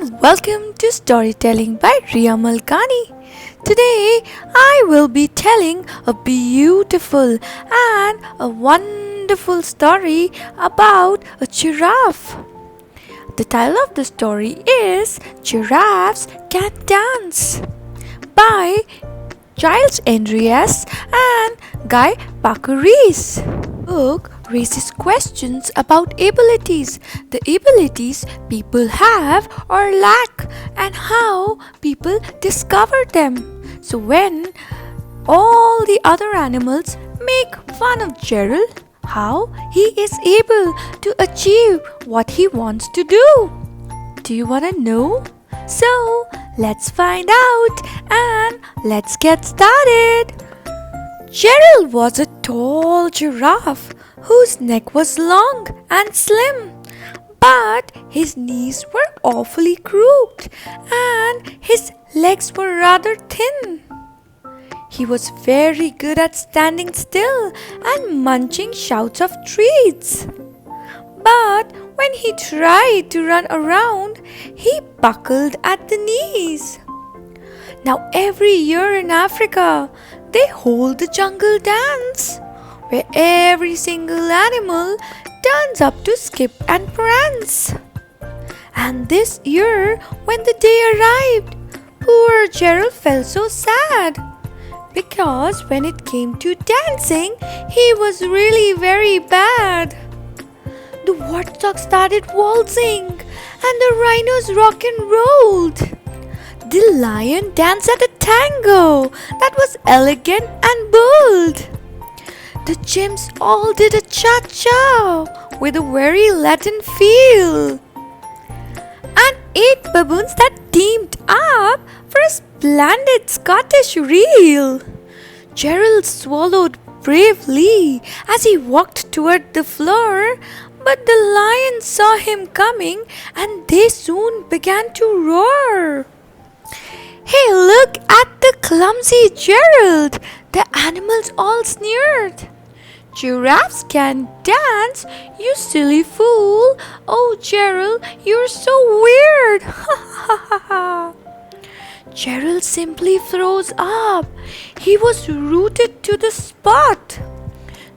and welcome to Storytelling by Ria Malgani. Today I will be telling a beautiful and a wonderful story about a giraffe. The title of the story is Giraffes Can't Dance by Giles Andrede and Guy Parker-Rees. Book raises questions about abilities, the abilities people have or lack, and how people discover them. So when all the other animals make fun of Gerald, how he is able to achieve what he wants to do. Do you want to know? So let's find out and let's get started. Gerald was a tall giraffe whose neck was long and slim, but his knees were awfully crooked and his legs were rather thin. He was very good at standing still and munching shouts of treats. But when he tried to run around, he buckled at the knees. Now every year in Africa, they hold the jungle dance, where every single animal turns up to skip and prance. And this year, when the day arrived, poor Gerald felt so sad, because when it came to dancing, he was really very bad. The watchdog started waltzing, and the rhinos rock and rolled. The lion danced at a tango that was elegant and bold. The chimps all did a cha-cha with a very Latin feel. And 8 baboons that teamed up for a splendid Scottish reel. Gerald swallowed bravely as he walked toward the floor, but the lions saw him coming and they soon began to roar. "Hey, look at the clumsy Gerald!" the animals all sneered. "Giraffes can't dance, you silly fool! Oh, Gerald, you're so weird!" Gerald simply froze up. He was rooted to the spot.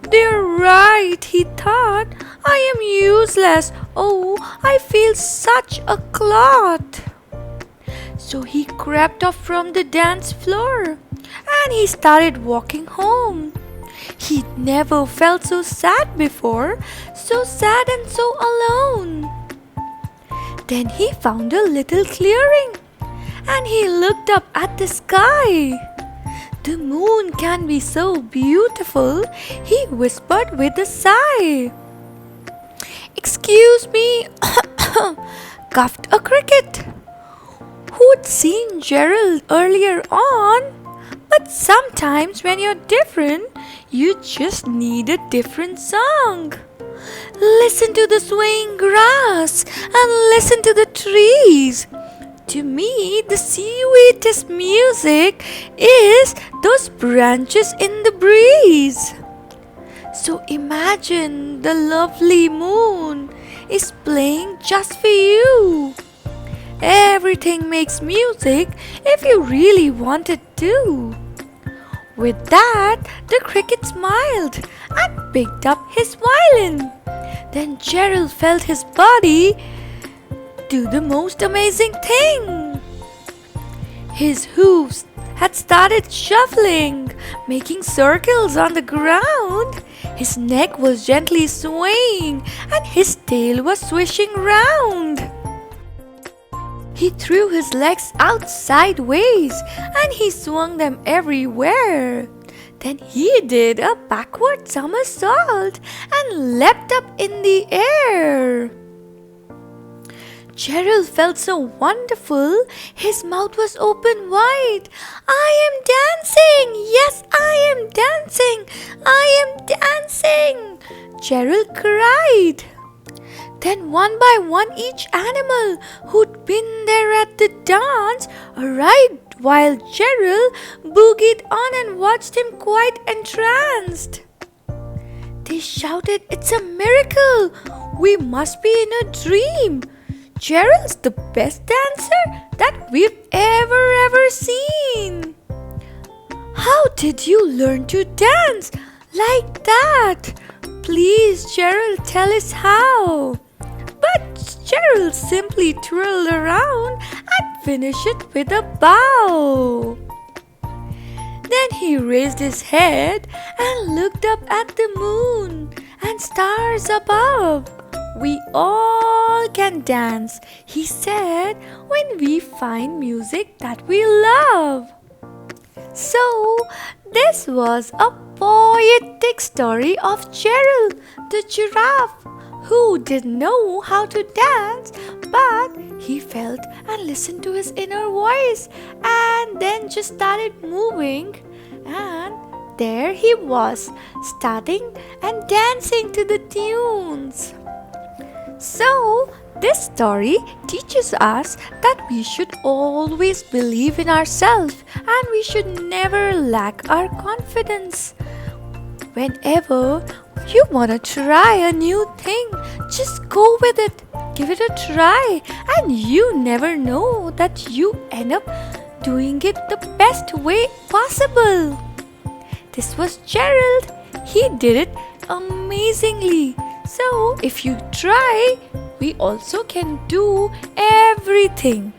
"They're right," he thought. "I am useless. Oh, I feel such a clot." So he crept off from the dance floor and he started walking home. He'd never felt so sad before, so sad and so alone. Then he found a little clearing and he looked up at the sky. "The moon can be so beautiful," he whispered with a sigh. "Excuse me," coughed a cricket, who'd seen Gerald earlier on. But sometimes when you're different, you just need a different song. Listen to the swaying grass and listen to the trees. To me, the sweetest music is those branches in the breeze. So imagine the lovely moon is playing just for you. Everything makes music if you really want it to. With that, the cricket smiled and picked up his violin. Then Gerald felt his body do the most amazing thing. His hooves had started shuffling, making circles on the ground. His neck was gently swaying and his tail was swishing round. He threw his legs out sideways and he swung them everywhere. Then he did a backward somersault and leapt up in the air. Gerald felt so wonderful, his mouth was open wide. "I am dancing! Yes, I am dancing! I am dancing!" Gerald cried. Then one by one each animal who'd been there at the dance arrived while Gerald boogied on and watched him quite entranced. They shouted, "It's a miracle! We must be in a dream! Gerald's the best dancer that we've ever seen. How did you learn to dance like that? Please, Gerald, tell us how. But Gerald simply twirled around and finished it with a bow. Then he raised his head and looked up at the moon and stars above. We all can dance, he said, when we find music that we love. So, this was a poetic story of Gerald the giraffe, who didn't know how to dance, but he felt and listened to his inner voice and then just started moving, and there he was, starting and dancing to the tunes. So, this story teaches us that we should always believe in ourselves and we should never lack our confidence. Whenever you want to try a new thing, just go with it. Give it a try, and you never know that you end up doing it the best way possible. This was Gerald. He did it amazingly. So, if you try, we also can do everything.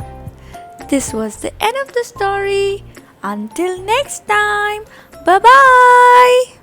This was the end of the story. Until next time, bye-bye.